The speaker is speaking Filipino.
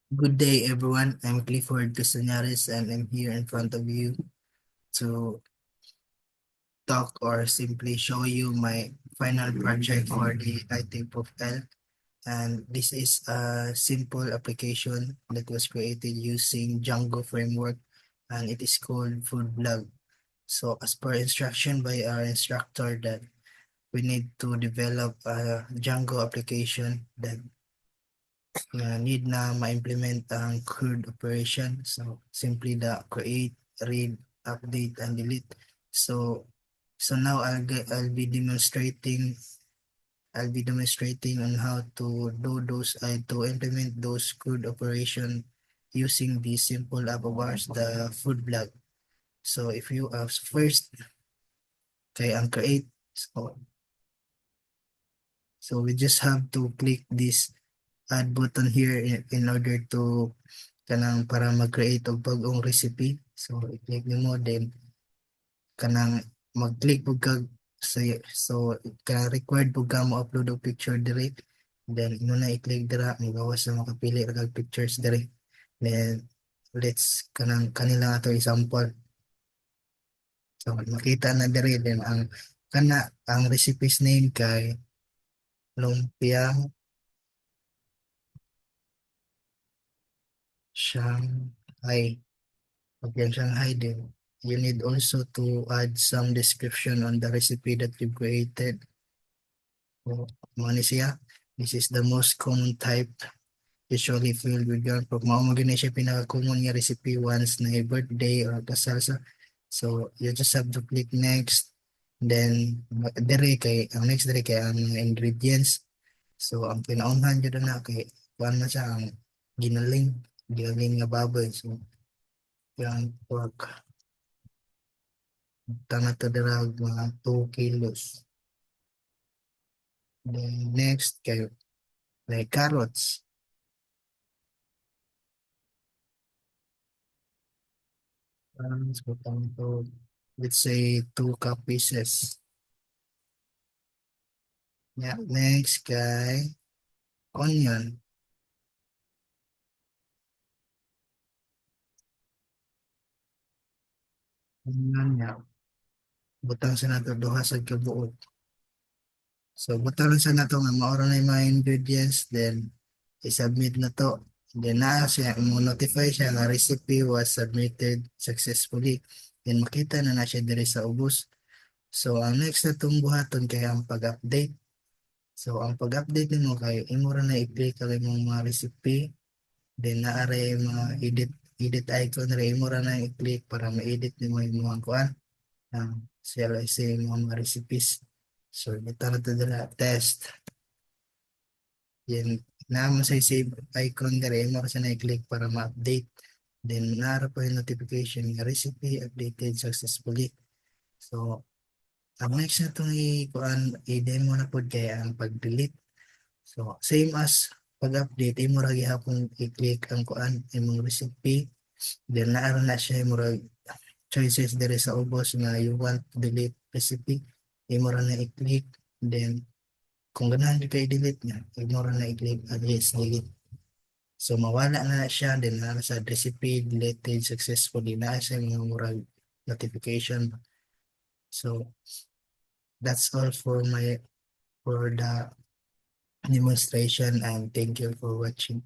Good day, everyone. I'm Clifford Castañares, and I'm here in front of you to talk or simply show you my final project for the IT Proof L. And this is a simple application that was created using Django framework, and it is called Food Blog. So, as per instruction by our instructor, that we need to develop a Django application that need na ma-implement ang CRUD operation. So, simply the create, read, update, and delete. So now I'll be demonstrating on how to do those, to implement those CRUD operation using the simple app of ours, the food blog. So if you first kay ang create, so we just have to click this add button here in order to kanang para mag-create og bagong recipe. So i-click nimo, then kanang mag-click pug kag so ka required pug ka mo upload og picture diri, then imo na i-click dira, magawas na makapili ra kag pictures diri. Then let's kanila ato example. So makita na diri, then ang recipes name kay lumpia Shanghai. Pag Shanghai din, you need also to add some description on the recipe that you've created. So, mo ni siya. This is the most common type usually filled with yarn. Pag mao mo gani siya pinaka-common nga recipe once na birthday or kasal sa. So, you just have to click next. Then, dire kay, ang next dire kay ang mga ingredients. So, ang pinaunhan dyan na kay, kuhan na siya ang ginaling nga baboy. So, yung pork. Tama to dira mga 2 kilos. Then next kay like carrots. So tama to, let's say 2 cup pieces. Yeah, next kay onion. Onion niya. Butang sa nato duha sa kabuok. So butang sa nato nga maoro na yung mga ingredients, then i-submit na to. Then na siya, mo-notify siya nga recipe was submitted successfully. Then makita na siya diri sa ubos. So ang next na itong buhaton kay ang pag-update. So ang pag-update nimo kay imo ra na i-click ang imong mga recipe, then naara yung mga edit icon ra imo ra na i-click para ma-edit nimo yung mga kuan ang CLIC yung mga recipes. So ito na to dala test. Yan na mo sa save icon dere imo ra sa na i-click para ma-update. Then naara pa yung notification nga recipe updated successfully. So ang next na itong i-kuan i-demo na po kaya ang pag-delete. So, same as pag-update, imo ra gihapon i-click ang kuan imong recipe. Then naara na siya imo ra choices dere sa ubos nga you want to delete recipe. Imo ra na i-click. Then kung ganahan ka i-delete niya, imo ra na i-click yes, delete. So mawala na siya, then naara sa recipe deleted successfully na siya mga murag notification. So that's all for my for the demonstration, and thank you for watching.